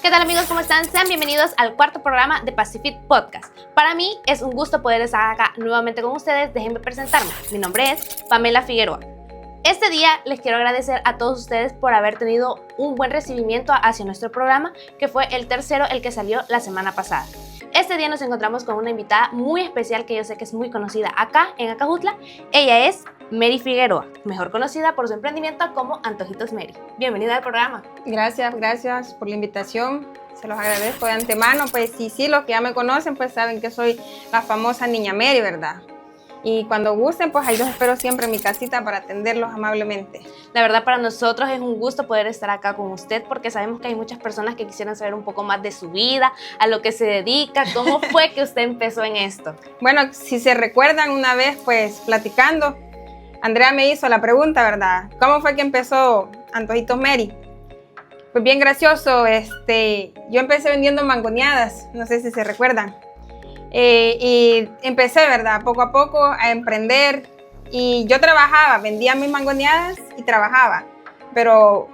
¿Qué tal amigos? ¿Cómo están? Sean bienvenidos al cuarto programa de Pacific Podcast. Para mí es un gusto poder estar acá nuevamente con ustedes. Déjenme presentarme. Mi nombre es Pamela Figueroa. Este día les quiero agradecer a todos ustedes por haber tenido un buen recibimiento hacia nuestro programa, que fue el tercero, el que salió la semana pasada. Este día nos encontramos con una invitada muy especial que yo sé que es muy conocida acá en Acajutla. Ella es Mary Figueroa, mejor conocida por su emprendimiento como Antojitos Mary. Bienvenida al programa. Gracias por la invitación. Se los agradezco de antemano. Pues sí, los que ya me conocen pues saben que soy la famosa Niña Mary, ¿verdad? Y cuando gusten, pues ahí los espero siempre en mi casita para atenderlos amablemente. La verdad, para nosotros es un gusto poder estar acá con usted porque sabemos que hay muchas personas que quisieran saber un poco más de su vida, a lo que se dedica. ¿Cómo fue que usted empezó en esto? Bueno, si se recuerdan una vez, pues platicando, Andrea me hizo la pregunta, ¿verdad? ¿Cómo fue que empezó Antojitos Mary? Pues bien gracioso, yo empecé vendiendo mangoneadas, no sé si se recuerdan. Y empecé, ¿verdad? Poco a poco a emprender y yo trabajaba, vendía mis mangoneadas y trabajaba, pero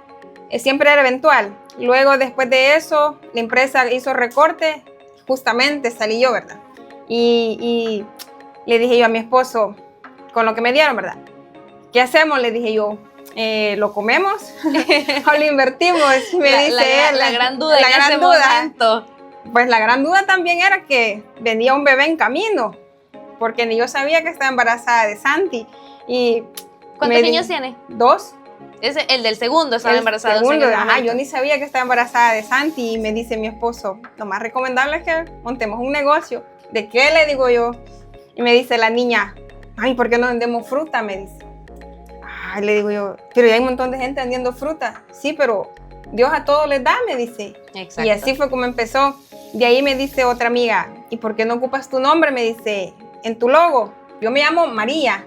siempre era eventual. Luego, después de eso, la empresa hizo recorte, justamente salí yo, ¿verdad? Y le dije yo a mi esposo, con lo que me dieron, ¿verdad? ¿Qué hacemos? Le dije yo, ¿lo comemos o lo invertimos? Me dice él. La gran duda en ese momento. Pues la gran duda también era que venía un bebé en camino, porque ni yo sabía que estaba embarazada de Santi. Y ¿cuántos niños tiene? 2. Es el del segundo, estaba embarazada. Yo ni sabía que estaba embarazada de Santi y me dice mi esposo, lo más recomendable es que montemos un negocio. ¿De qué? Le digo yo. Y me dice la niña, ay, ¿por qué no vendemos fruta? Me dice. Ay, le digo yo, pero ya hay un montón de gente vendiendo fruta. Sí, pero Dios a todos les da, me dice. Exacto. Y así fue como empezó. De ahí me dice otra amiga, ¿y por qué no ocupas tu nombre? Me dice, en tu logo. Yo me llamo María.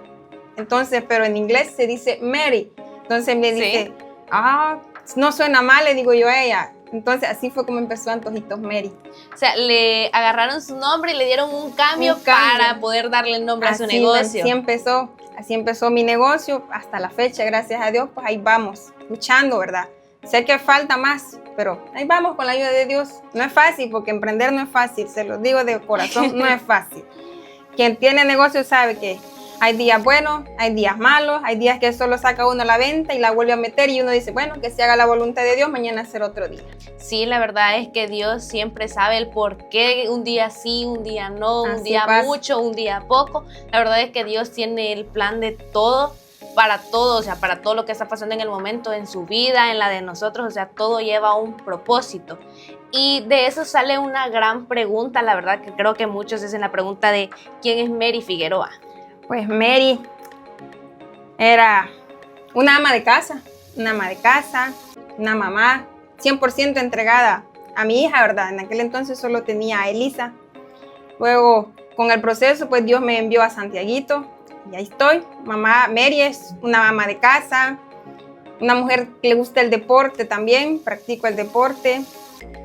Entonces, pero en inglés se dice Mary. Entonces me dice, no suena mal, le digo yo a ella. Entonces así fue como empezó Antojitos Mary. O sea, le agarraron su nombre y le dieron un cambio para poder darle el nombre a su negocio. Así empezó mi negocio hasta la fecha, gracias a Dios, pues ahí vamos, luchando, ¿verdad? Sé que falta más, pero ahí vamos con la ayuda de Dios. No es fácil, porque emprender no es fácil, se lo digo de corazón, no es fácil. Quien tiene negocio sabe que hay días buenos, hay días malos, hay días que solo saca uno a la venta y la vuelve a meter y uno dice, bueno, que se haga la voluntad de Dios, mañana será otro día. Sí, la verdad es que Dios siempre sabe el por qué, un día sí, un día no, un día mucho, un día poco. La verdad es que Dios tiene el plan de todo, para todo, o sea, para todo lo que está pasando en el momento, en su vida, en la de nosotros, o sea, todo lleva un propósito. Y de eso sale una gran pregunta, la verdad que creo que muchos hacen la pregunta de ¿quién es Mary Figueroa? Pues Mary era una ama de casa, una mamá 100% entregada a mi hija, ¿verdad? En aquel entonces solo tenía a Elisa. Luego, con el proceso, pues Dios me envió a Santiaguito y ahí estoy. Mamá Mary es una ama de casa, una mujer que le gusta el deporte también, practico el deporte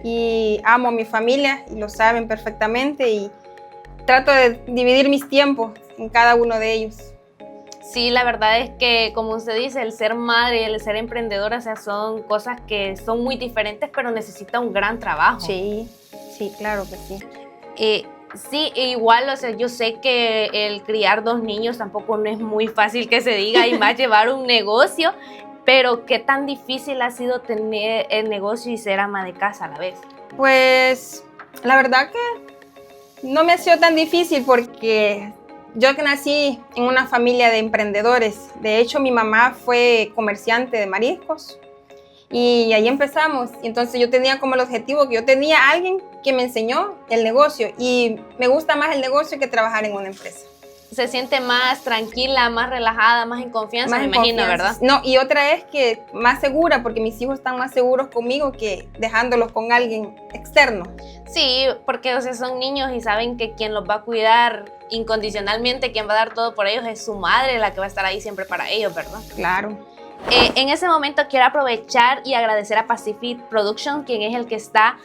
y amo a mi familia y lo saben perfectamente y trato de dividir mis tiempos en cada uno de ellos. Sí, la verdad es que, como usted dice, el ser madre y el ser emprendedora, o sea, son cosas que son muy diferentes, pero necesita un gran trabajo. Sí, claro que sí. Sí, igual, o sea, yo sé que el criar 2 niños tampoco no es muy fácil que se diga, y más llevar un negocio, pero ¿qué tan difícil ha sido tener el negocio y ser ama de casa a la vez? Pues, la verdad que no me ha sido tan difícil porque yo que nací en una familia de emprendedores. De hecho, mi mamá fue comerciante de mariscos y ahí empezamos. Y entonces yo tenía como el objetivo que yo tenía a alguien que me enseñó el negocio y me gusta más el negocio que trabajar en una empresa. Se siente más tranquila, más relajada, más en confianza, me imagino, ¿verdad? No, y otra es que más segura, porque mis hijos están más seguros conmigo que dejándolos con alguien externo. Sí, porque o sea, son niños y saben que quien los va a cuidar incondicionalmente, quien va a dar todo por ellos es su madre, la que va a estar ahí siempre para ellos, ¿verdad? Claro. En ese momento quiero aprovechar y agradecer a Pacific Production, quien es el que está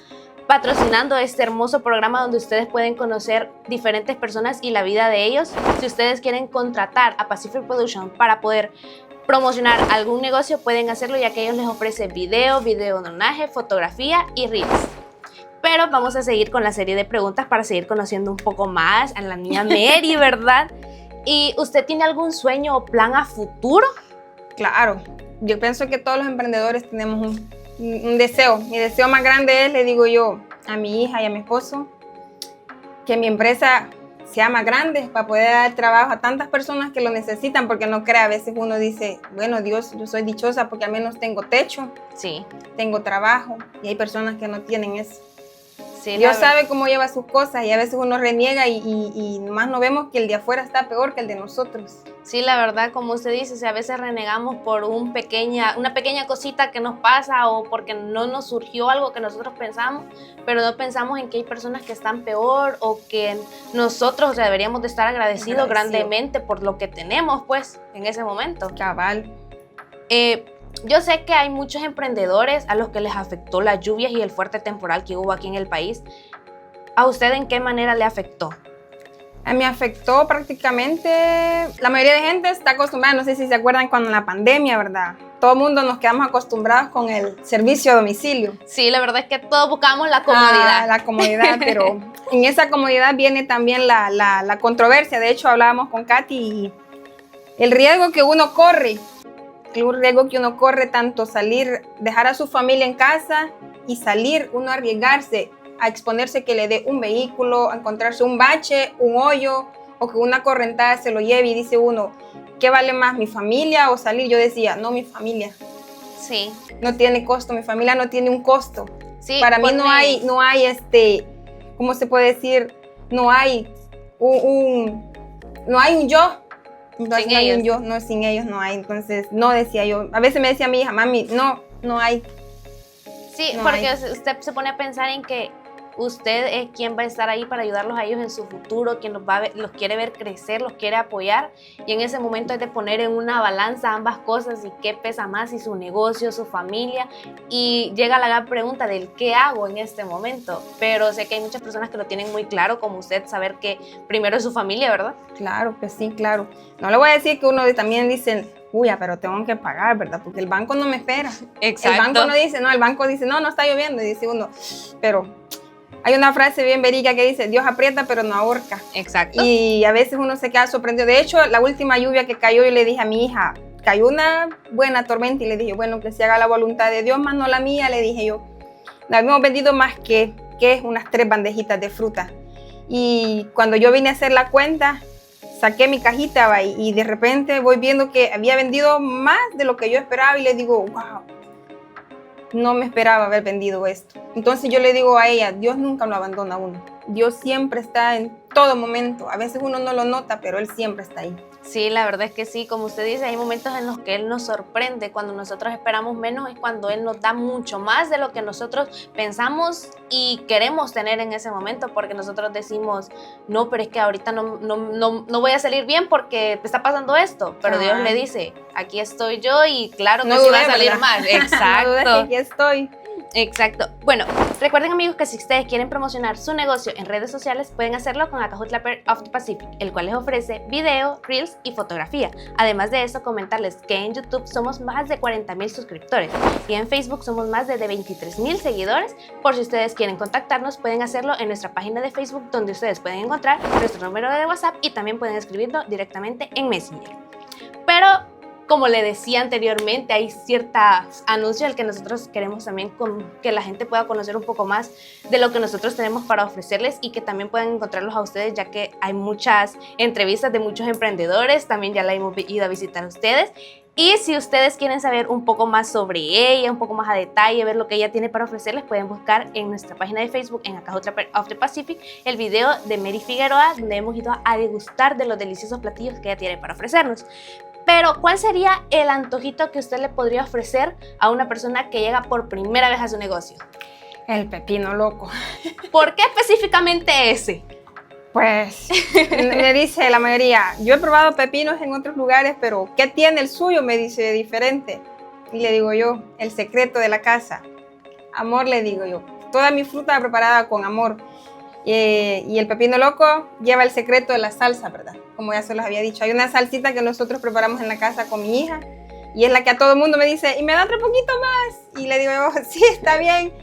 patrocinando este hermoso programa donde ustedes pueden conocer diferentes personas y la vida de ellos. Si ustedes quieren contratar a Pacific Production para poder promocionar algún negocio, pueden hacerlo, ya que ellos les ofrecen video, videodonaje, fotografía y reels. Pero vamos a seguir con la serie de preguntas para seguir conociendo un poco más a la niña Mary, ¿verdad? ¿Y usted tiene algún sueño o plan a futuro? Claro, yo pienso que todos los emprendedores tenemos un deseo. Mi deseo más grande es, le digo yo a mi hija y a mi esposo, que mi empresa sea más grande para poder dar trabajo a tantas personas que lo necesitan, porque no crea, a veces uno dice, bueno, Dios, yo soy dichosa porque al menos tengo techo, Sí. tengo trabajo, y hay personas que no tienen eso. Sí, Dios sabe cómo lleva sus cosas y a veces uno reniega y más no vemos que el de afuera está peor que el de nosotros. Sí, la verdad, como usted dice, si a veces renegamos por una pequeña cosita que nos pasa o porque no nos surgió algo que nosotros pensamos, pero no pensamos en que hay personas que están peor o que nosotros deberíamos de estar agradecidos grandemente por lo que tenemos, pues, en ese momento. Cabal. Yo sé que hay muchos emprendedores a los que les afectó las lluvias y el fuerte temporal que hubo aquí en el país. ¿A usted en qué manera le afectó? A mí afectó prácticamente, la mayoría de gente está acostumbrada, no sé si se acuerdan cuando en la pandemia, ¿verdad? Todo el mundo nos quedamos acostumbrados con el servicio a domicilio. Sí, la verdad es que todos buscamos la comodidad. La comodidad, pero en esa comodidad viene también la controversia. De hecho, hablábamos con Katy y el riesgo que uno corre. Un riesgo que uno corre tanto salir, dejar a su familia en casa y salir, uno arriesgarse a exponerse que le dé un vehículo, a encontrarse un bache, un hoyo o que una correntada se lo lleve y dice uno, ¿qué vale más, mi familia o salir? Yo decía, no, mi familia. Sí. No tiene costo, mi familia no tiene un costo. Sí, para mí no hay ¿cómo se puede decir? No hay un yo. Entonces, no hay un yo, no, sin ellos no hay. Entonces, no decía yo. A veces me decía mi hija, mami, no hay. Sí, no porque hay. usted se pone a pensar en que usted es quien va a estar ahí para ayudarlos a ellos en su futuro, quien los quiere ver crecer, los quiere apoyar. Y en ese momento es de poner en una balanza ambas cosas y qué pesa más, si su negocio, su familia. Y llega la gran pregunta del qué hago en este momento. Pero sé que hay muchas personas que lo tienen muy claro, como usted, saber que primero es su familia, ¿verdad? Claro que sí, claro. No le voy a decir que uno también dice, uy, pero tengo que pagar, ¿verdad? Porque el banco no me espera. Exacto. El banco no dice, el banco dice, no está lloviendo. Y dice uno, pero hay una frase bien verídica que dice, Dios aprieta pero no ahorca. Exacto. Y a veces uno se queda sorprendido. De hecho, la última lluvia que cayó, yo le dije a mi hija, cayó una buena tormenta y le dije, bueno, que se haga la voluntad de Dios, más no la mía, le dije yo. La habíamos vendido más que unas 3 bandejitas de fruta. Y cuando yo vine a hacer la cuenta, saqué mi cajita y de repente voy viendo que había vendido más de lo que yo esperaba y le digo, wow, no me esperaba haber vendido esto. Entonces yo le digo a ella, Dios nunca lo abandona a uno. Dios siempre está en todo momento. A veces uno no lo nota, pero Él siempre está ahí. Sí, la verdad es que sí, como usted dice, hay momentos en los que Él nos sorprende, cuando nosotros esperamos menos es cuando Él nos da mucho más de lo que nosotros pensamos y queremos tener en ese momento, porque nosotros decimos, no, pero es que ahorita no voy a salir bien porque te está pasando esto, pero Dios le dice, aquí estoy yo y claro que sí va a salir mal. Exacto. No dudes que aquí estoy. Exacto. Bueno, recuerden amigos que si ustedes quieren promocionar su negocio en redes sociales, pueden hacerlo con Acajutla of the Pacific, el cual les ofrece video, reels y fotografía. Además de eso, comentarles que en YouTube somos más de 40,000 suscriptores y en Facebook somos más de 23,000 seguidores. Por si ustedes quieren contactarnos, pueden hacerlo en nuestra página de Facebook, donde ustedes pueden encontrar nuestro número de WhatsApp y también pueden escribirlo directamente en Messenger. Pero como le decía anteriormente, hay ciertos anuncios al que nosotros queremos también que la gente pueda conocer un poco más de lo que nosotros tenemos para ofrecerles y que también puedan encontrarlos a ustedes, ya que hay muchas entrevistas de muchos emprendedores, también ya la hemos ido a visitar a ustedes. Y si ustedes quieren saber un poco más sobre ella, un poco más a detalle, ver lo que ella tiene para ofrecerles, pueden buscar en nuestra página de Facebook, en Acajutla of the Pacific, el video de Mary Figueroa, donde hemos ido a degustar de los deliciosos platillos que ella tiene para ofrecernos. Pero, ¿cuál sería el antojito que usted le podría ofrecer a una persona que llega por primera vez a su negocio? El pepino loco. ¿Por qué específicamente ese? Pues, me dice la mayoría, yo he probado pepinos en otros lugares, pero ¿qué tiene el suyo? Me dice diferente. Y le digo yo, el secreto de la casa. Amor, le digo yo. Toda mi fruta preparada con amor. Y el pepino loco lleva el secreto de la salsa, ¿verdad? Como ya se los había dicho. Hay una salsita que nosotros preparamos en la casa con mi hija y es la que a todo el mundo me dice, y me da otro poquito más. Y le digo yo, sí, está bien.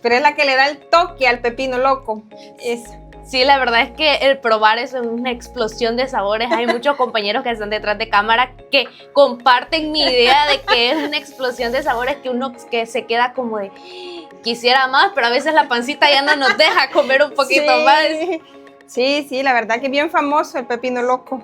pero es la que le da el toque al pepino loco. Esa. Sí, la verdad es que el probar eso es una explosión de sabores. Hay muchos compañeros que están detrás de cámara que comparten mi idea de que es una explosión de sabores que uno que se queda como de quisiera más, pero a veces la pancita ya no nos deja comer un poquito más. Sí, la verdad que es bien famoso el pepino loco.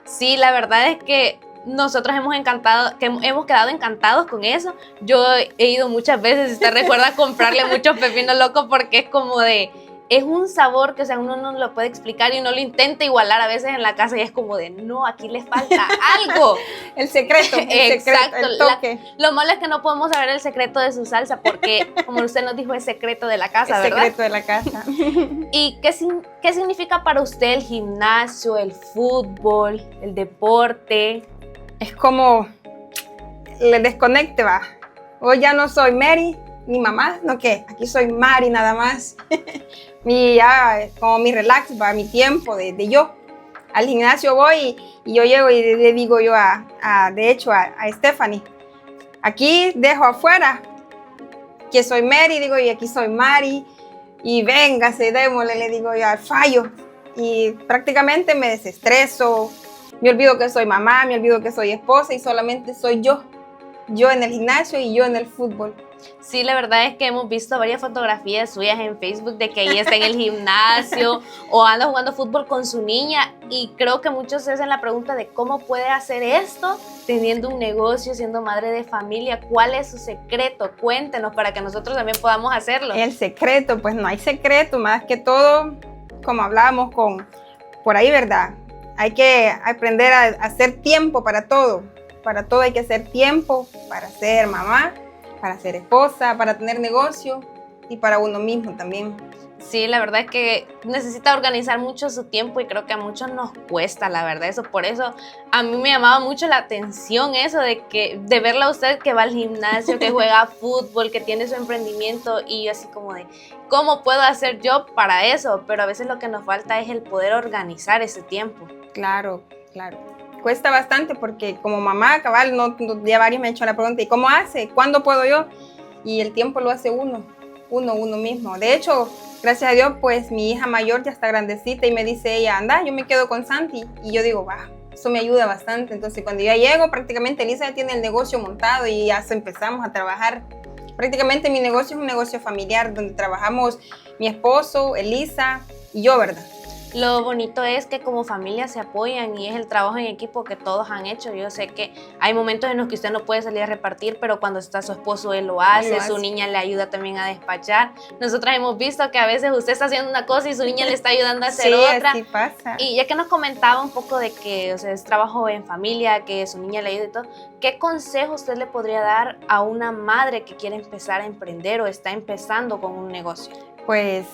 Sí, la verdad es que nosotros hemos quedado encantados con eso. Yo he ido muchas veces, si usted recuerda, a comprarle muchos pepinos locos porque es como de... Es un sabor que, o sea, uno no lo puede explicar y uno lo intenta igualar a veces en la casa y es como de, no, aquí le falta algo. El secreto, Exacto, el toque. Lo malo es que no podemos saber el secreto de su salsa porque, como usted nos dijo, es secreto de la casa, el ¿verdad? Secreto de la casa. ¿Y qué significa para usted el gimnasio, el fútbol, el deporte? Es como le desconecte, va. Hoy ya no soy Mary, ni mamá, no qué, aquí soy Mari nada más. Y ya como mi relax, va, mi tiempo de yo. Al gimnasio voy y yo llego y le digo yo de hecho a Stephanie, aquí dejo afuera que soy Mary, digo, y aquí soy Mari, y véngase, démosle, le digo yo al fallo. Y prácticamente me desestreso, me olvido que soy mamá, me olvido que soy esposa y solamente soy yo en el gimnasio y yo en el fútbol. Sí, la verdad es que hemos visto varias fotografías suyas en Facebook de que ella está en el gimnasio o anda jugando fútbol con su niña y creo que muchos se hacen la pregunta de cómo puede hacer esto teniendo un negocio, siendo madre de familia. ¿Cuál es su secreto? Cuéntenos para que nosotros también podamos hacerlo. El secreto, pues no hay secreto, más que todo, como hablábamos por ahí, ¿verdad? Hay que aprender a hacer tiempo para todo. Para todo hay que hacer tiempo, para ser mamá, para ser esposa, para tener negocio y para uno mismo también. Sí, la verdad es que necesita organizar mucho su tiempo y creo que a muchos nos cuesta, la verdad, eso. Por eso a mí me llamaba mucho la atención eso de verla a usted que va al gimnasio, que juega fútbol, que tiene su emprendimiento y así como de, ¿cómo puedo hacer yo para eso? Pero a veces lo que nos falta es el poder organizar ese tiempo. Claro. Cuesta bastante porque como mamá, cabal, ya varios me han hecho la pregunta, ¿y cómo hace? ¿Cuándo puedo yo? Y el tiempo lo hace uno mismo. De hecho, gracias a Dios, pues mi hija mayor ya está grandecita y me dice ella, anda, yo me quedo con Santi. Y yo digo, va, eso me ayuda bastante. Entonces, cuando ya llego, prácticamente Elisa ya tiene el negocio montado y ya empezamos a trabajar. Prácticamente mi negocio es un negocio familiar donde trabajamos mi esposo, Elisa y yo, ¿verdad? Lo bonito es que como familia se apoyan y es el trabajo en equipo que todos han hecho. Yo sé que hay momentos en los que usted no puede salir a repartir, pero cuando está su esposo, él lo hace, su niña le ayuda también a despachar. Nosotras hemos visto que a veces usted está haciendo una cosa y su niña le está ayudando a hacer otra. Sí, pasa. Y ya que nos comentaba un poco de que, o sea, es trabajo en familia, que su niña le ayuda y todo, ¿qué consejo usted le podría dar a una madre que quiere empezar a emprender o está empezando con un negocio? Pues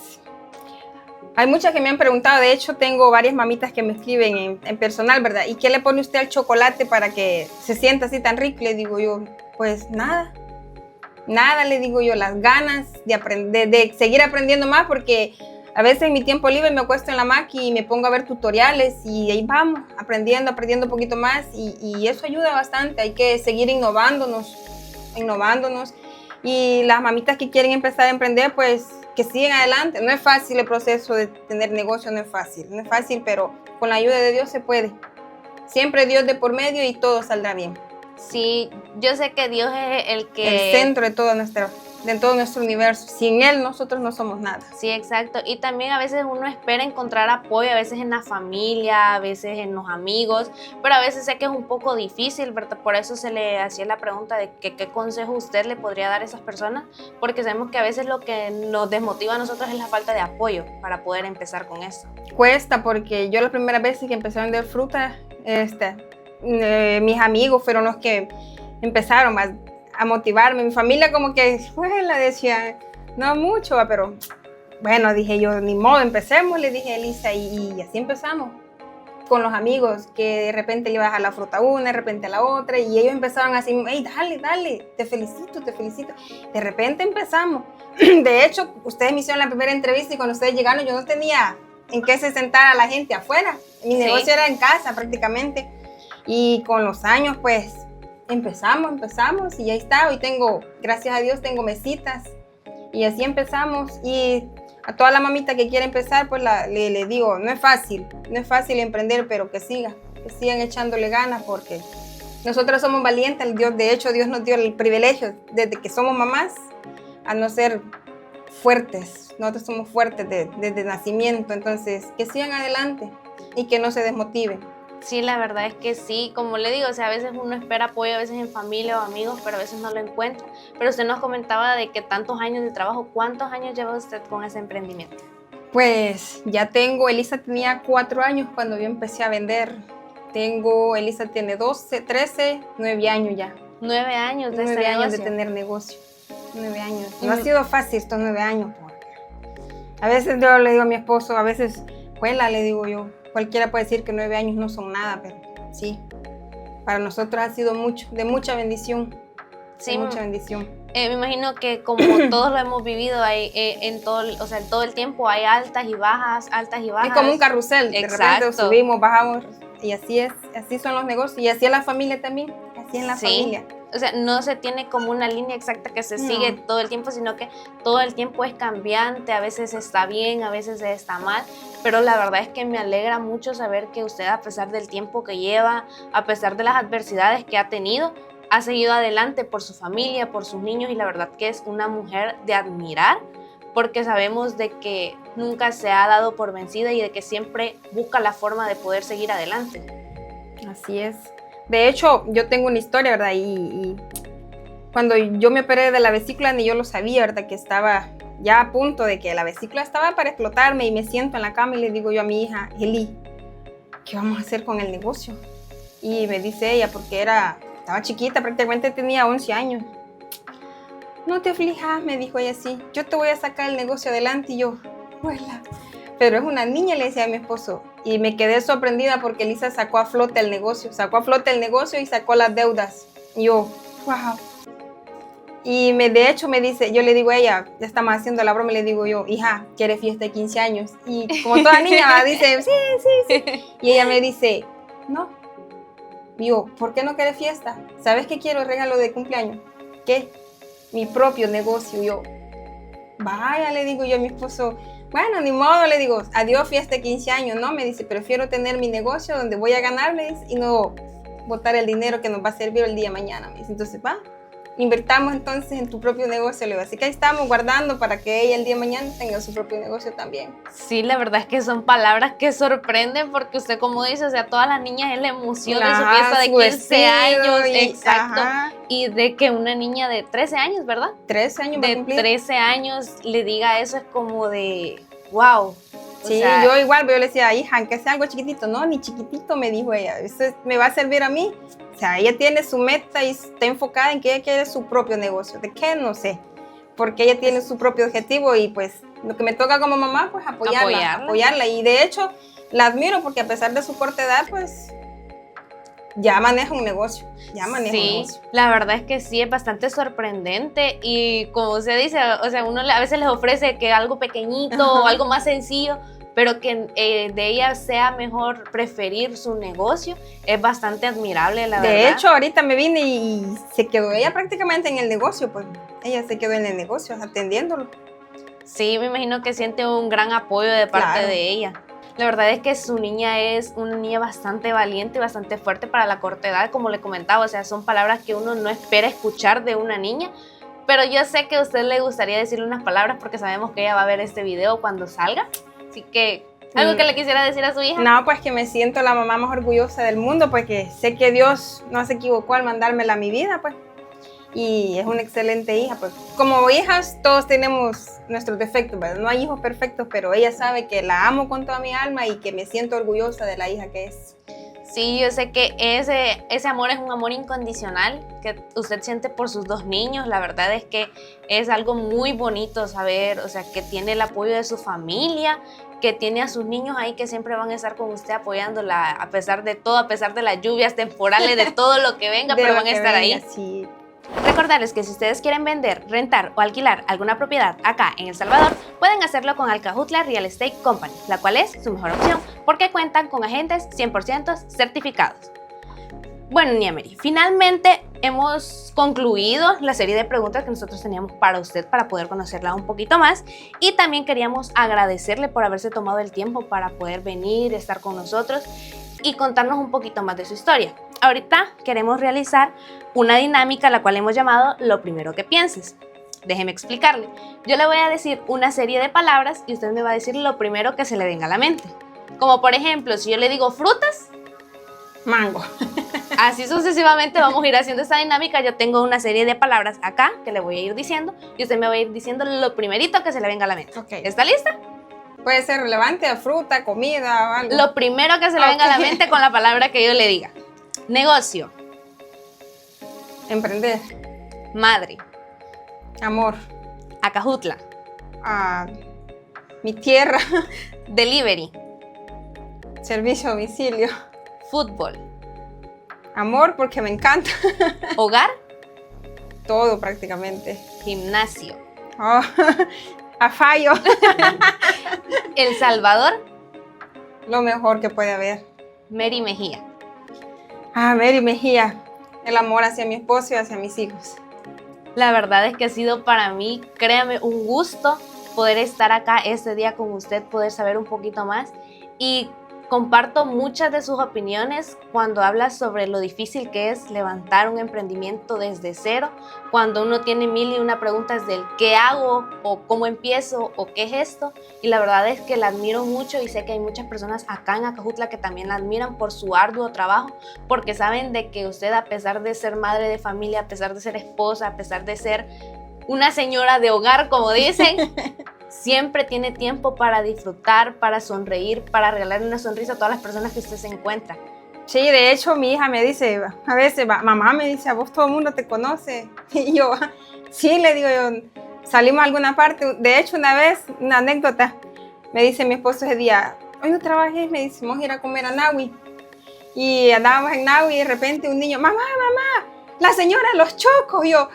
hay muchas que me han preguntado, de hecho tengo varias mamitas que me escriben en personal, ¿verdad? ¿Y qué le pone usted al chocolate para que se sienta así tan rico? Le digo yo, pues nada, le digo yo, las ganas de aprender, de seguir aprendiendo más, porque a veces en mi tiempo libre me acuesto en la máquina y me pongo a ver tutoriales y ahí vamos, aprendiendo un poquito más y eso ayuda bastante. Hay que seguir innovándonos y las mamitas que quieren empezar a emprender, pues que sigan adelante. No es fácil el proceso de tener negocio, no es fácil, pero con la ayuda de Dios se puede. Siempre Dios de por medio y todo saldrá bien. Sí, yo sé que Dios es el centro de todo nuestro universo. Sin Él nosotros no somos nada. Sí, exacto. Y también a veces uno espera encontrar apoyo, a veces en la familia, a veces en los amigos, pero a veces sé que es un poco difícil, ¿verdad? Por eso se le hacía la pregunta de que, qué consejo usted le podría dar a esas personas, porque sabemos que a veces lo que nos desmotiva a nosotros es la falta de apoyo para poder empezar con eso. Cuesta, porque yo la primera vez que empecé a vender fruta, mis amigos fueron los que empezaron a motivarme. Mi familia como que la decía, no mucho, pero bueno, dije yo, ni modo, empecemos, le dije a Elisa y así empezamos con los amigos, que de repente le iba a dejar la fruta a una, de repente a la otra, y ellos empezaron así, hey, dale, te felicito. De repente empezamos. De hecho, ustedes me hicieron la primera entrevista y cuando ustedes llegaron yo no tenía en qué se sentara la gente afuera. Mi negocio era en casa prácticamente. Y con los años, pues, empezamos y ahí está. Hoy tengo, gracias a Dios, tengo mesitas Y así empezamos. Y a toda la mamita que quiere empezar, pues le digo, no es fácil emprender, pero que sigan echándole ganas, porque nosotros somos valientes. De hecho, Dios nos dio el privilegio, desde que somos mamás, a no ser fuertes. Nosotros somos fuertes desde nacimiento, entonces que sigan adelante y que no se desmotiven. Sí, la verdad es que sí, como le digo, o sea, a veces uno espera apoyo, a veces en familia o amigos, pero a veces no lo encuentra. Pero usted nos comentaba de que tantos años de trabajo, ¿cuántos años lleva usted con ese emprendimiento? Pues ya tengo, Elisa tenía 4 años cuando yo empecé a vender. Elisa tiene 12, 13, 9 años ya. 9 años de 9 este años negocio. de tener negocio. 9 años. No ha sido fácil estos 9 años. A veces yo le digo a mi esposo, a veces, juela, le digo yo. Cualquiera puede decir que 9 años no son nada, pero sí. Para nosotros ha sido de mucha bendición. Sí, de mucha bendición. Me imagino que como todos lo hemos vivido, hay, en todo el tiempo hay altas y bajas. Es como un carrusel. Exacto. De repente subimos, bajamos. Y así es. Así son los negocios. Y así es la familia también. Así es la familia. O sea, no se tiene como una línea exacta que se sigue todo el tiempo, sino que todo el tiempo es cambiante, a veces está bien, a veces está mal, pero la verdad es que me alegra mucho saber que usted, a pesar del tiempo que lleva, a pesar de las adversidades que ha tenido, ha seguido adelante por su familia, por sus niños, y la verdad que es una mujer de admirar, porque sabemos de que nunca se ha dado por vencida y de que siempre busca la forma de poder seguir adelante. Así es. De hecho, yo tengo una historia, ¿verdad? Y cuando yo me operé de la vesícula, ni yo lo sabía, ¿verdad? Que estaba ya a punto de que la vesícula estaba para explotarme, y me siento en la cama y le digo yo a mi hija, Eli, ¿qué vamos a hacer con el negocio? Y me dice ella, porque estaba chiquita, prácticamente tenía 11 años. No te aflijas, me dijo ella así, yo te voy a sacar el negocio adelante. Y yo, abuela, pero es una niña, le decía a mi esposo. Y me quedé sorprendida porque Elisa sacó a flote el negocio y sacó las deudas. Y yo, wow. Y de hecho me dice, yo le digo a ella, ya estamos haciendo la broma, y le digo yo, hija, ¿quieres fiesta de 15 años? Y como toda niña dice, sí. Y ella me dice, no. Y yo, ¿por qué no quieres fiesta? ¿Sabes qué quiero? Regalo de cumpleaños. ¿Qué? Mi propio negocio. Yo, vaya, le digo yo a mi esposo, bueno, ni modo, le digo, adiós fiesta de 15 años, ¿no? Me dice, prefiero tener mi negocio donde voy a ganarme y no botar el dinero que nos va a servir el día de mañana. Me dice, entonces, invertamos entonces en tu propio negocio, le digo. Así que ahí estamos guardando para que ella el día de mañana tenga su propio negocio también. Sí, la verdad es que son palabras que sorprenden, porque usted, como dice, o sea, todas las niñas es la emoción de su fiesta de 15 años, exacto, y de que una niña de 13 años, ¿verdad? 13 años va a cumplir. 13 años le diga eso, es como de, wow. Sí, yo igual, pero yo le decía, hija, aunque sea algo chiquitito, no, ni chiquitito, me dijo ella, eso me va a servir a mí. O sea, ella tiene su meta y está enfocada en que ella quiere su propio negocio. ¿De qué? No sé. Porque ella tiene su propio objetivo y pues lo que me toca como mamá, pues apoyarla. Y de hecho, la admiro porque a pesar de su corta edad, pues ya maneja un negocio. Sí, la verdad es que sí, es bastante sorprendente. Y como usted dice, o sea, uno a veces les ofrece que algo pequeñito o algo más sencillo, pero que de ella sea mejor preferir su negocio, es bastante admirable, la verdad. De hecho, ahorita me vine y se quedó ella prácticamente en el negocio, pues ella se quedó en el negocio, atendiéndolo. Sí, me imagino que siente un gran apoyo de parte de ella. La verdad es que su niña es una niña bastante valiente y bastante fuerte para la corta edad, como le comentaba, o sea, son palabras que uno no espera escuchar de una niña, pero yo sé que a usted le gustaría decirle unas palabras porque sabemos que ella va a ver este video cuando salga. Así que, ¿algo que le quisiera decir a su hija? No, pues que me siento la mamá más orgullosa del mundo, pues que sé que Dios no se equivocó al mandármela a mi vida, pues. Y es una excelente hija, pues. Como hijas, todos tenemos nuestros defectos, ¿verdad? No hay hijos perfectos, pero ella sabe que la amo con toda mi alma y que me siento orgullosa de la hija que es. Sí, yo sé que ese amor es un amor incondicional que usted siente por sus 2 niños. La verdad es que es algo muy bonito saber, o sea, que tiene el apoyo de su familia, que tiene a sus niños ahí que siempre van a estar con usted apoyándola a pesar de todo, a pesar de las lluvias temporales, de todo lo que venga, pero van a estar ahí. Sí. Recordarles que si ustedes quieren vender, rentar o alquilar alguna propiedad acá en El Salvador, pueden hacerlo con Alcajutla Real Estate Company, la cual es su mejor opción porque cuentan con agentes 100% certificados. Bueno, Niña Mary, finalmente hemos concluido la serie de preguntas que nosotros teníamos para usted para poder conocerla un poquito más, y también queríamos agradecerle por haberse tomado el tiempo para poder venir, estar con nosotros y contarnos un poquito más de su historia. Ahorita queremos realizar una dinámica la cual hemos llamado Lo Primero que Pienses. Déjeme explicarle. Yo le voy a decir una serie de palabras y usted me va a decir lo primero que se le venga a la mente. Como por ejemplo, si yo le digo frutas, mango. Así sucesivamente vamos a ir haciendo esta dinámica. Yo tengo una serie de palabras acá que le voy a ir diciendo y usted me va a ir diciendo lo primerito que se le venga a la mente. Okay. ¿Está lista? Puede ser relevante, fruta, comida o algo. Lo primero que se le venga a la mente con la palabra que yo le diga. Negocio. Emprender. Madre. Amor. Acajutla. Mi tierra. Delivery. Servicio a domicilio. Fútbol. Amor, porque me encanta. Hogar. Todo prácticamente. Gimnasio. Oh, a fallo. El Salvador. Lo mejor que puede haber. Mary Mejía. Mary Mejía. El amor hacia mi esposo y hacia mis hijos. La verdad es que ha sido para mí, créame, un gusto poder estar acá este día con usted, poder saber un poquito más, y comparto muchas de sus opiniones cuando habla sobre lo difícil que es levantar un emprendimiento desde cero, cuando uno tiene mil y una preguntas del qué hago o cómo empiezo o qué es esto, y la verdad es que la admiro mucho y sé que hay muchas personas acá en Acajutla que también la admiran por su arduo trabajo, porque saben de que usted, a pesar de ser madre de familia, a pesar de ser esposa, a pesar de ser una señora de hogar, como dicen, siempre tiene tiempo para disfrutar, para sonreír, para regalar una sonrisa a todas las personas que usted se encuentra. Sí, de hecho mi hija me dice, a veces, mamá me dice, a vos todo el mundo te conoce. Y yo, sí, le digo yo, salimos a alguna parte. De hecho, una vez, una anécdota, me dice mi esposo ese día, hoy no trabajé, me dice, vamos a ir a comer a Nahui. Y andábamos en Nahui y de repente un niño, mamá, la señora Los Chocos. Y yo,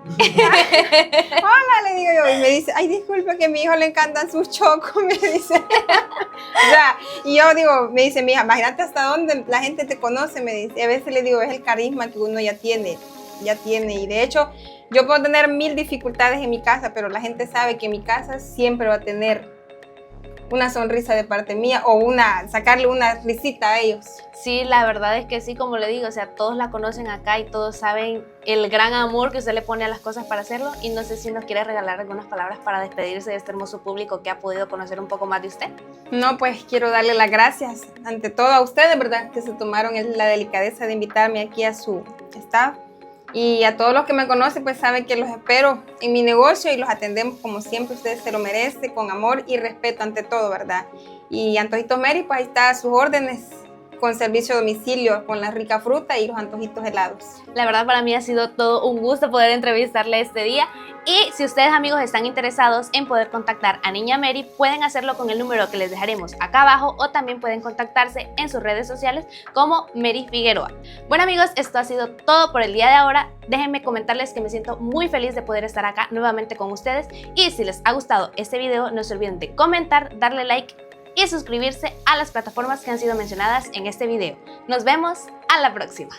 hola, le digo yo, y me dice, ay, disculpe, que a mi hijo le encantan sus chocos, me dice. O sea, y yo digo, me dice mi hija, imagínate hasta dónde la gente te conoce, me dice. Y a veces le digo, es el carisma que uno ya tiene, y de hecho, yo puedo tener 1000 dificultades en mi casa, pero la gente sabe que en mi casa siempre va a tener una sonrisa de parte mía o sacarle una risita a ellos. Sí, la verdad es que sí, como le digo, o sea, todos la conocen acá y todos saben el gran amor que usted le pone a las cosas para hacerlo, y no sé si nos quiere regalar algunas palabras para despedirse de este hermoso público que ha podido conocer un poco más de usted. No, pues quiero darle las gracias ante todo a ustedes, ¿verdad? Que se tomaron la delicadeza de invitarme aquí a su staff. Y a todos los que me conocen, pues saben que los espero en mi negocio y los atendemos como siempre ustedes se lo merecen, con amor y respeto ante todo, ¿verdad? Y Antojitos Mary, pues ahí está a sus órdenes, con servicio a domicilio, con la rica fruta y los antojitos helados. La verdad, para mí ha sido todo un gusto poder entrevistarle este día, y si ustedes, amigos, están interesados en poder contactar a Niña Mary, pueden hacerlo con el número que les dejaremos acá abajo, o también pueden contactarse en sus redes sociales como Mary Figueroa. Bueno, amigos, esto ha sido todo por el día de ahora. Déjenme comentarles que me siento muy feliz de poder estar acá nuevamente con ustedes, y si les ha gustado este video, no se olviden de comentar, darle like y suscribirse a las plataformas que han sido mencionadas en este video. Nos vemos a la próxima.